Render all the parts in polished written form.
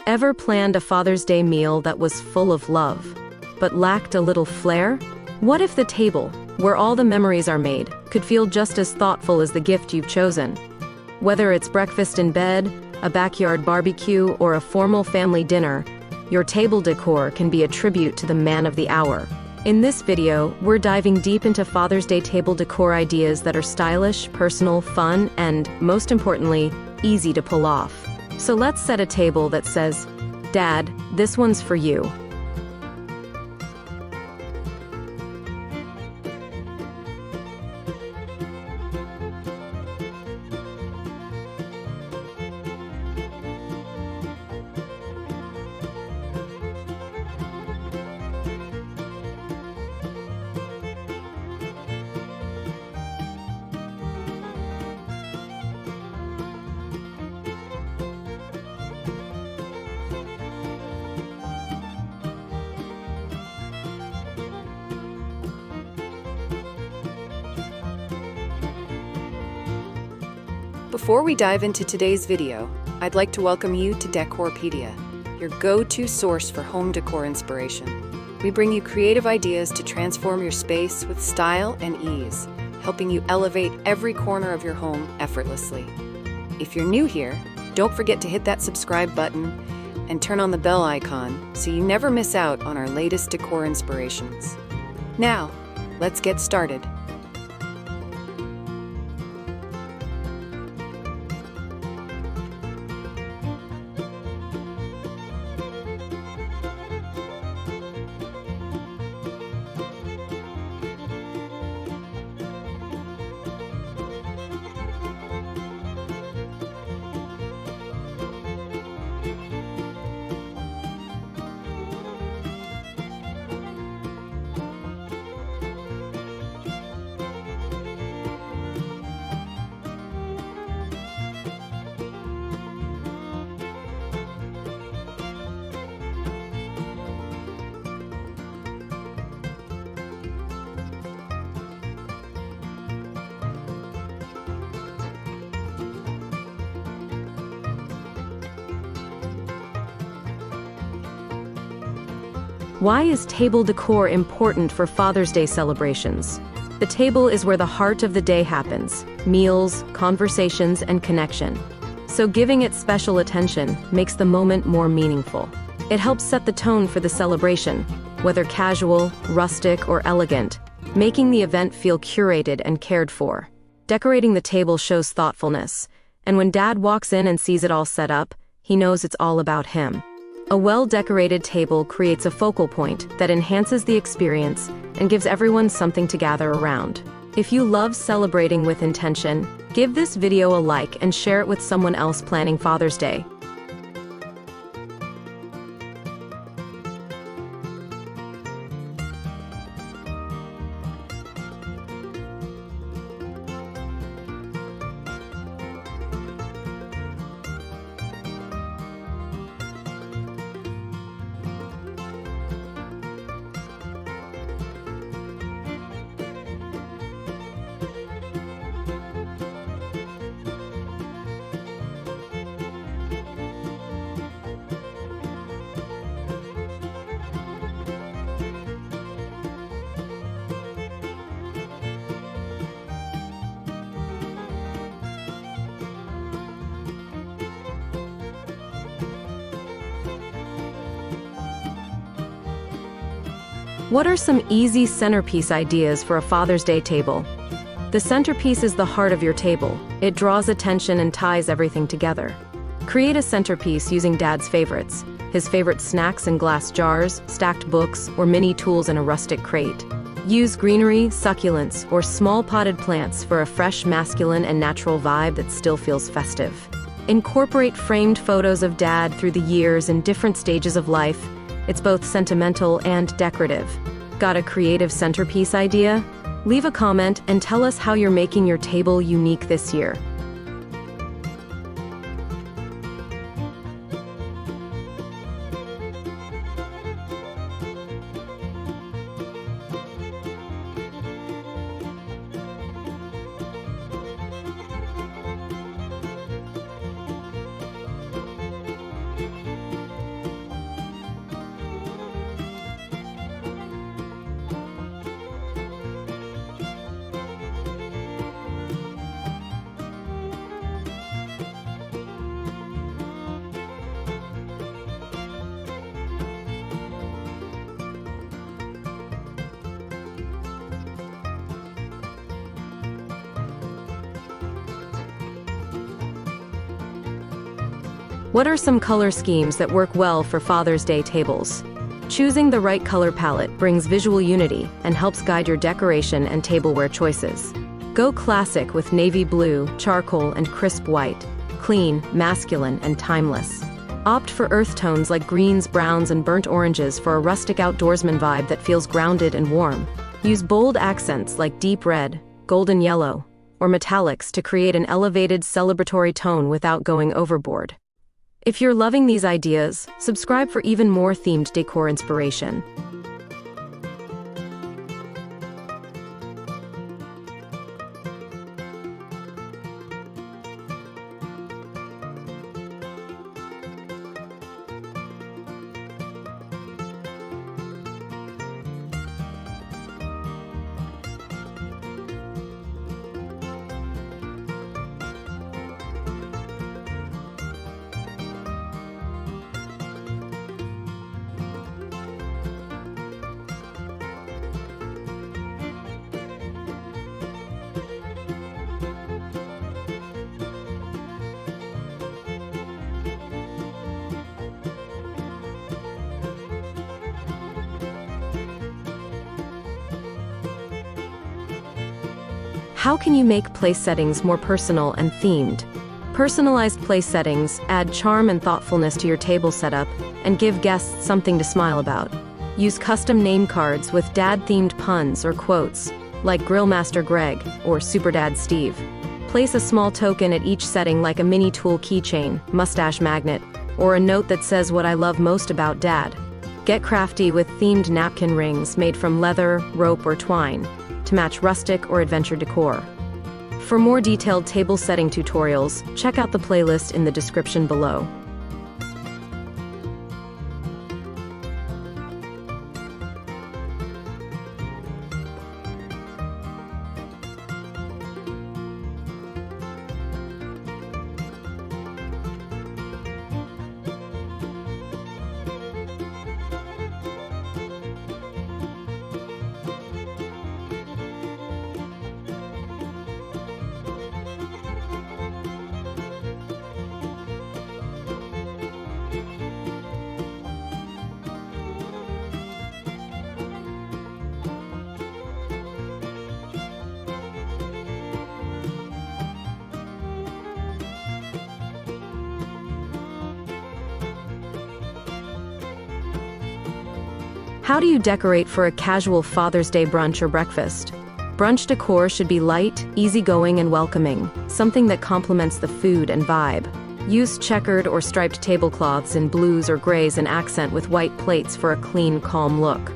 Ever planned a Father's Day meal that was full of love, but lacked a little flair? What if the table, where all the memories are made, could feel just as thoughtful as the gift you've chosen? Whether it's breakfast in bed, a backyard barbecue, or a formal family dinner, your table decor can be a tribute to the man of the hour. In this video, we're diving deep into Father's Day table decor ideas that are stylish, personal, fun, and, most importantly, easy to pull off. So let's set a table that says, "Dad, this one's for you." Before we dive into today's video, I'd like to welcome you to Decorpediya, your go-to source for home decor inspiration. We bring you creative ideas to transform your space with style and ease, helping you elevate every corner of your home effortlessly. If you're new here, don't forget to hit that subscribe button and turn on the bell icon so you never miss out on our latest decor inspirations. Now, let's get started. Why is table decor important for Father's Day celebrations? The table is where the heart of the day happens: meals, conversations, and connection. So giving it special attention makes the moment more meaningful. It helps set the tone for the celebration, whether casual, rustic, or elegant, making the event feel curated and cared for. Decorating the table shows thoughtfulness, and when Dad walks in and sees it all set up, he knows it's all about him. A well-decorated table creates a focal point that enhances the experience and gives everyone something to gather around. If you love celebrating with intention, give this video a like and share it with someone else planning Father's Day. What are some easy centerpiece ideas for a Father's Day table? The centerpiece is the heart of your table. It draws attention and ties everything together. Create a centerpiece using Dad's favorites: his favorite snacks in glass jars, stacked books, or mini tools in a rustic crate. Use greenery, succulents, or small potted plants for a fresh, masculine, and natural vibe that still feels festive. Incorporate framed photos of Dad through the years in different stages of life. It's both sentimental and decorative. Got a creative centerpiece idea? Leave a comment and tell us how you're making your table unique this year. What are some color schemes that work well for Father's Day tables? Choosing the right color palette brings visual unity and helps guide your decoration and tableware choices. Go classic with navy blue, charcoal, and crisp white. Clean, masculine, and timeless. Opt for earth tones like greens, browns, and burnt oranges for a rustic outdoorsman vibe that feels grounded and warm. Use bold accents like deep red, golden yellow, or metallics to create an elevated, celebratory tone without going overboard. If you're loving these ideas, subscribe for even more themed decor inspiration. How can you make place settings more personal and themed? Personalized place settings add charm and thoughtfulness to your table setup and give guests something to smile about. Use custom name cards with dad-themed puns or quotes, like Grillmaster Greg or Superdad Steve. Place a small token at each setting like a mini tool keychain, mustache magnet, or a note that says what I love most about Dad. Get crafty with themed napkin rings made from leather, rope, or twine to match rustic or adventure decor. For more detailed table setting tutorials, check out the playlist in the description below. How do you decorate for a casual Father's Day brunch or breakfast? Brunch decor should be light, easygoing, and welcoming, something that complements the food and vibe. Use checkered or striped tablecloths in blues or grays and accent with white plates for a clean, calm look.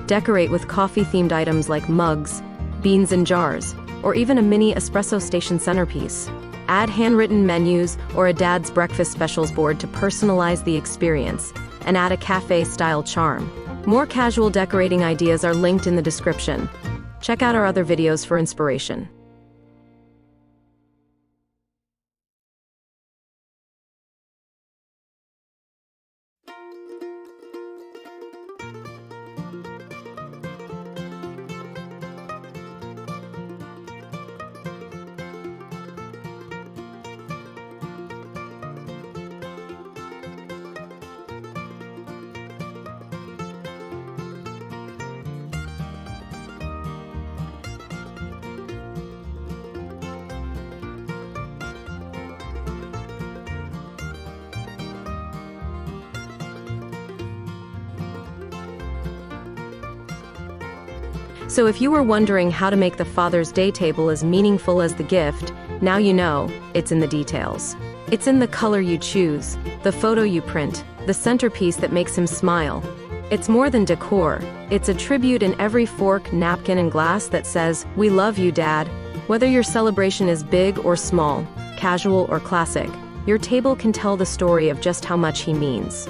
Decorate with coffee-themed items like mugs, beans in jars, or even a mini espresso station centerpiece. Add handwritten menus or a dad's breakfast specials board to personalize the experience, and add a cafe-style charm. More casual decorating ideas are linked in the description. Check out our other videos for inspiration. So if you were wondering how to make the Father's Day table as meaningful as the gift, now you know, it's in the details. It's in the color you choose, the photo you print, the centerpiece that makes him smile. It's more than decor, it's a tribute in every fork, napkin, and glass that says, "We love you, Dad." Whether your celebration is big or small, casual or classic, your table can tell the story of just how much he means.